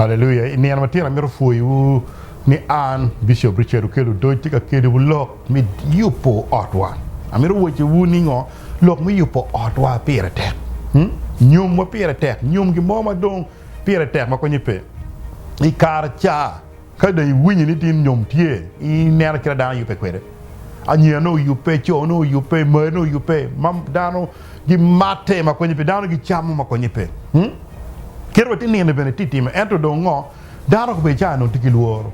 Hallelujah. Ni anamatia na mero fuyu ni an Bishop Richard Ukelu doji ka kede lok mi yupo otwa. Amiro woche wuni ngo lok mi yupo otwa pire tek. Nyum wa pire tek. Nyum ki moma dong pire tek ma konye pe. I kar cha kada I winyi ni tin nyum tie. I nera kira dana yupe kwede. Anya no yupe cho no yupe me no yupe. Mam dano gi mate ma konye pe. Dano gi chamu ma konye pe. Kero ti ni ne benetiti ma ento do ngo daro ko be cha no tiki luoro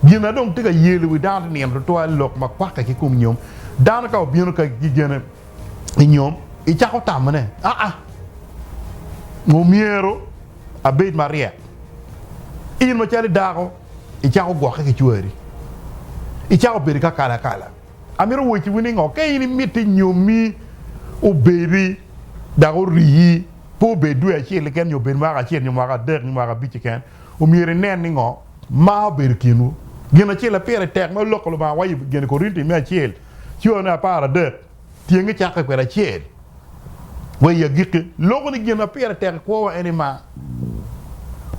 gina dong tika yelu wi daro ni ento to lok ma kwaka ki kum nyom dano ka obino ka gigene nyom I cha ko tamane mo miero abed maria in ma chali daro I cha ko gwa ka ki chueri I cha ko be ka kala kala amiro wo ti wini ngo ke ni miti nyomi o bebi daro ri po be du a chile ken yo ben mara chile mara der ni mara bichi ken o mire nen ni ngo ma ber kinu gena chile pere tek ma lokolo ba wayi gena ko rinti me chile chio na para der tienge chaka kwera chile way ya gike logo ni gena pere tek ko wa enima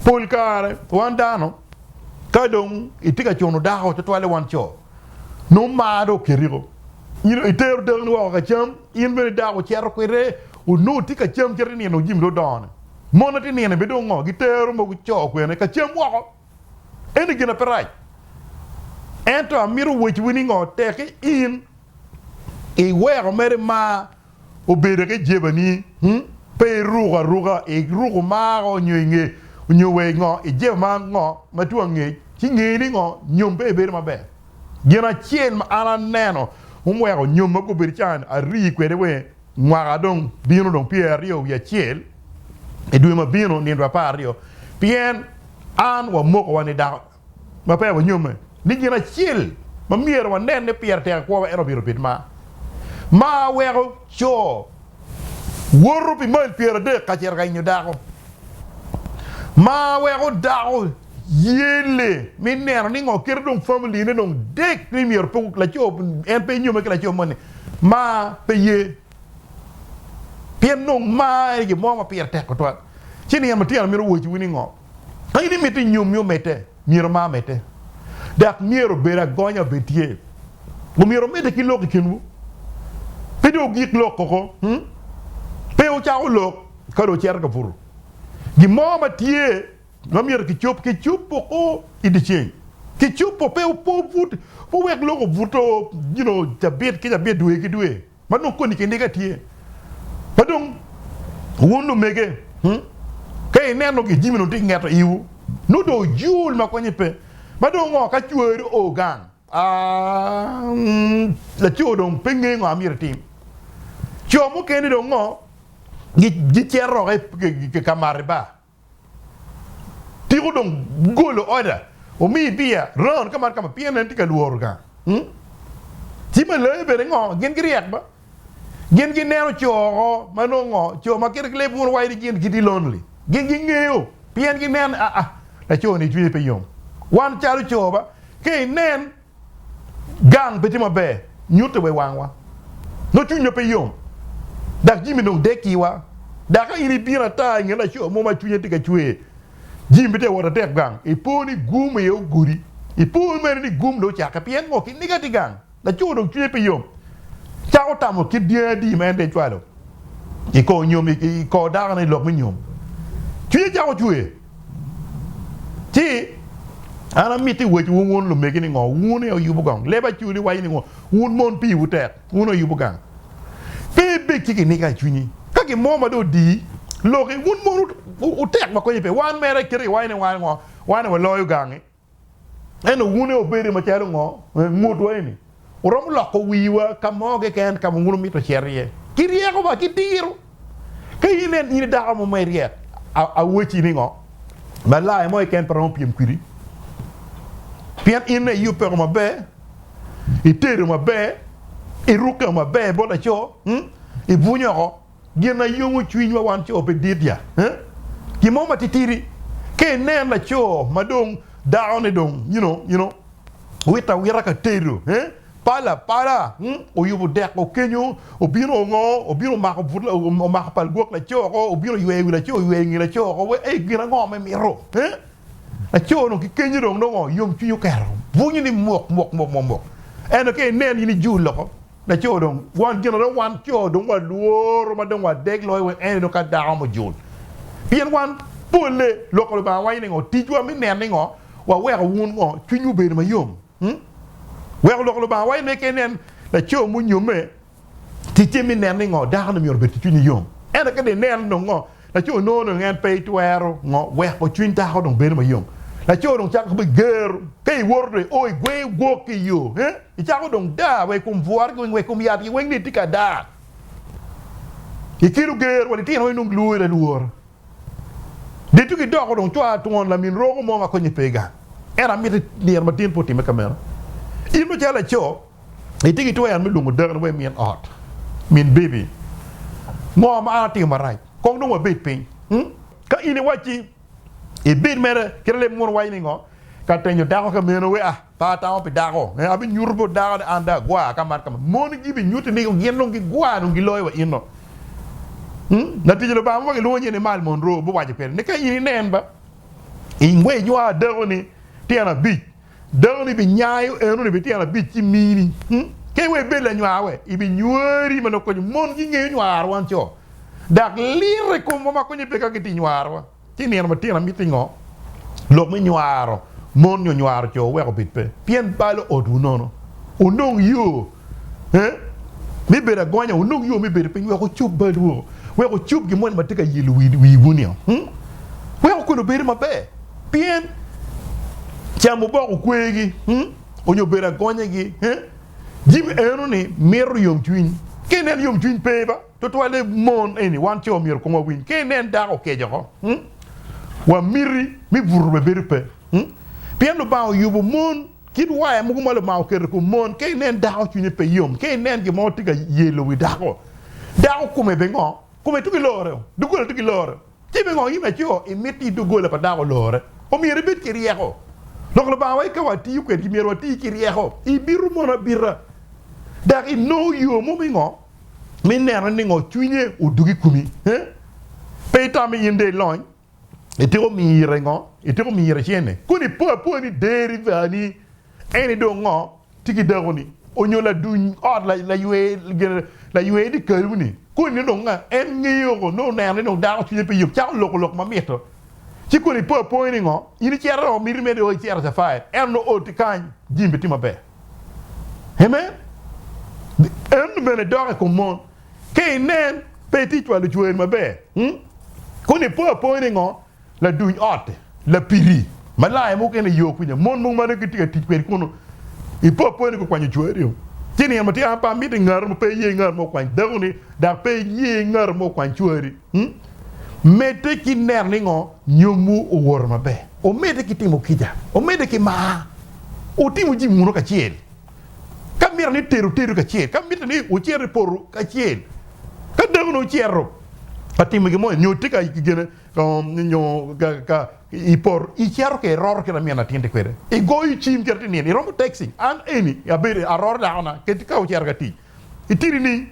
pol kare wandano kadong itika chono da ho to wale wan cho no ma do keriro yino iter der ni wa ka cham yin be da ko chero kwere o no tika cham kere ni no jim do don mona ti ni ne be do ngo gitero mo cho ko ne ka cham wo ene gina perai ento amiru which winning ngo teke in e wero mere ma o bere ke jebani pe ruga e rugo ma o nyenge nyowe ngo e je ma ngo ma tu nge ti nge ni ngo nyom be bere ma be gina chien ma ana neno wero nyom ma ko bere chan a ri kwere we ngwaga dong bino dong pierre yo ya chiel e due ma bino ni ndo pario pien an wa moko wa ni da ma pe wa nyome ni gina chiel ma mier wa nen ne pierre te ko wa ero biro bit ma wero cho woro pi mal pierre de ka cher ga nyu da ko ma wero da ko yele mi ner ni ngo ker dong family ne dong dek premier pu la cho en pe nyome la cho mone ma pe ye pien no mai ge mo ma pier tek ko to chini am tiel mi ro wo chi wini ngo ai ni meti nyum mete miro ma mete dak miro bera gonya betie mo miro mete ki lok kinu pe do gik lok ko pe o cha o lok ka do cher ka furu gi mo ma tie no miro ki chop ko idi chen ki chop pe o po vut po wek lok vuto you know tabet ki tabet duwe ki duwe ma no ko ni ke negatie padong wono mege kay neno gi jimino ti ngeta iwu no do jul ma ko nyipe padong ngo ka chuer o gang la chuo dong penge ngo amir tim chuo mo kene do ngo gi cherro ke kamare ba ti ko dong golo oda o mi bia ron kamar kam pienen ti ka luor ga ti ma le be ngo gen griek ba gen gi neno cho ma no ngo cho ma kir kle bun wai gen gi di lonely gen gi ngeo pien gi nen la cho ni jui pe yom wan chalu cho ba ke nen gang beti ma be nyute we wangwa no tunyo pe yom dak jimi no deki wa dak iri bira ta ngela cho mo ma tunye tika chue jimi te wora tek gang e poni gum ye guri e poni me ni gum do cha ka pien ngo ki nigati gang la cho do tunye pe yom chao tamo ki dia di men de chwalo e ko nyom e ko da na lok mi nyom tuye chao tuye ti ana miti we tu won lo megi ni ngo won e yubu gang leba chuli wai ni ngo won mon pi wutek won yubu gang pe be ki ni ka chuni ka ki moma do di lo ke won mon utek ma ko yepe wan mere kiri wai ni wan ngo wan we lo yu gang eno won e obere ma chalo ngo ngut wai ni urom lo ko wiwa kamoge ken kam ngunu mi to cherie kirie ko ba kitiru kayinen ni da mo may riek a wochi ni ngo ba la mo ken parom piem kwiri pien ine yu per ma be iteru ma be iruka ma be bo da cho e bunyoro gena yongu chwin wa wan cho pe didia ki mo matitiri ke nen la cho madong down e dong you know wita wiraka teru pala o yubu dek o kenyo o bino ngo o bino mako putla o mako pal gok la cho o bino yue la cho yue ngi la cho o e gira ngo me miro a cho no ki kenyi dong no yom chu yu kar bu ni mok en ke nen ni ju lo na cho dong wan gina do wan cho dong wa luor ma dong wa deg loy we en no ka da mo jul bien wan pole lo ko ba wa ni ngo ti ju mi nen ni ngo wa we ka wun ngo chu nyu be ma yom we lo ko ba wa ni ke nen na cho mu nyu me ti ti mi nen ni ngo da na mi yor be ti chu ni yom en ka de nen no ngo na cho no no ngan pe tuero ngo we ko chu ta ho dong be ma yom la cho dong chak be ger kai worde oi gwe go ki yo i chak dong da we kum vuar we kum ya ti we ni tika da i kiru ger wali tin ho nung luo la luor de tu ki do ko dong chwa ton la min ro mo ma ko ni pega era mi ni ma tin poti me kamera il mo chala cho i tiki to yan mi lungu der we min ot min baby mo ma ti ma rai ko dong wa bit pin ka ini wachi e bit mere kerele mon wayni ngo ka tenyo dako ka meno we pa tawo pe dako abi nyurbo dako anda gwa kamat kam mon gibi nyuti ni ngeno ngi gwa no ngi loy wa inno na tijelo ba mo ngi lo nyene mal mon ro bo waje per ne ka yini nen ba e ngwe nywa dawo ni tiana bi dawo ni bi nyaayo enu ni bi tiana bi ci mini ke we be la nywa we ibi nyori mano ko mon ngi ngi nywa wan cho dak lire ko mo ma ko ni pe ka ti nywa wa tini ma tina mitingo lo mi nyuaro mon nyo nyuaro cho we ko bitpe pien balo odu nono unong yo mi bera gonya unong yo mi bera pe we ko chup balu we ko chup gi mon ma tika yilu wi bunio we ko no bera ma be pien chamu bo ko kwegi onyo bera gonya gi jim eno ni meru yom twin kenen yom twin pe ba to toile mon eni wan cho mir ko mo win kenen da ko kejo wa miri mi burbe berpe piano ba yubu mon kid wa mu ko le ma ko ko mon kay nen daaw ci ni pe yom kay nen gi mo tiga yelo wi daaw ko me bengo ko me tuki lore du ko tuki lore ti bengo yime cho e metti du go le pa daaw lore o mi rebet ki riexo donc le ba way ka wati ko di mi wati ki riexo i biru mo na birra da i no yo mo bengo mi nen ni ngo tuñe o dugi kumi pe tami yinde loñ etiko mire ngo etiko mire chene kuni po ni deriva ni eni do ngo tiki dagoni onyo la duñ od la yue di keluni kuni do nga en ngiyo ko no na no da ko pe yup cha lok ma meto ci kuni po ni ngo ini chero miri me do chero sa fa en no oti kan jimbe ti mabe amen en me ne do ko mon ke nen petit toi le jouer mabe kuni po ni ngo la duñ ote la piri mala mo kene yo kunya mon mo mane kitika tikper kono i popo ni ko kwanya chuerio tini amati apa mi de ngar mo pe ye ngar mo kwanya daguni da pe ye ngar mo kwanya chueri mete ki ner ni ngo nyomu o wor mabe o mete ki timo kija o mete ki ma o timo ji muno ka chiel kamira ni teru ka chiel kamira ni o chiere poru ka chiel ka daguno chierro patimo gi mo nyotika gene nyo ka i por i chiaro che error che la mia natinte quere e go i chim che ni rombo taxi an eni ya bere error da ona che ti ka o chiarga ti i tiri ni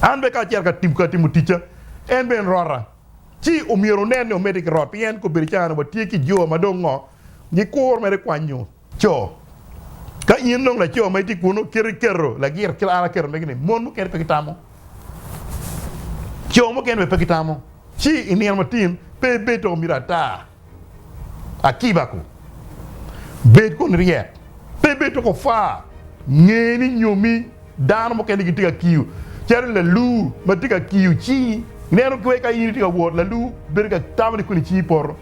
an be ka chiarga tim ka timu ticha en ben rora ci o miro nene o medic rot pien ko berchana ba ti ki jo ma dongo ni kor mere kwanyo cho ka yin non la cho mai ti kuno kerro la gir kila ala kerro megni mon mo ker pekitamo cho mo ken be pekitamo ci in yermatin pe beto mirata akibako bet kon riet pe beto ko fa ngeni nyomi dan mo ken gitiga kiu cer la lu ma tiga kiu ci neno ko ka yini tiga wor la lu berga tamani ko ni ci por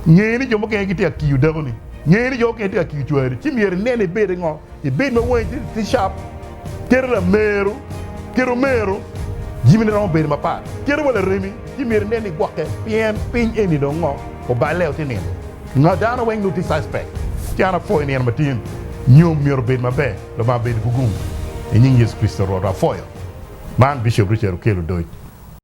ngeni jomo ken gitiga kiu dagoni ngeni jo ken tiga kiu tuari ci mier nene be ngo e be ma won ti sharp cer la meru kero meru jimine no be ma pa cer wala remi ci mier nene gwakke pien pin eni do ngo ko baleo tinen nga dana weng no suspect ci ana fo en matin ñom mier be ma be lo ma be bugum e ñi Yesu Kristo ro ra foyo man bishop Richard Kelo Doy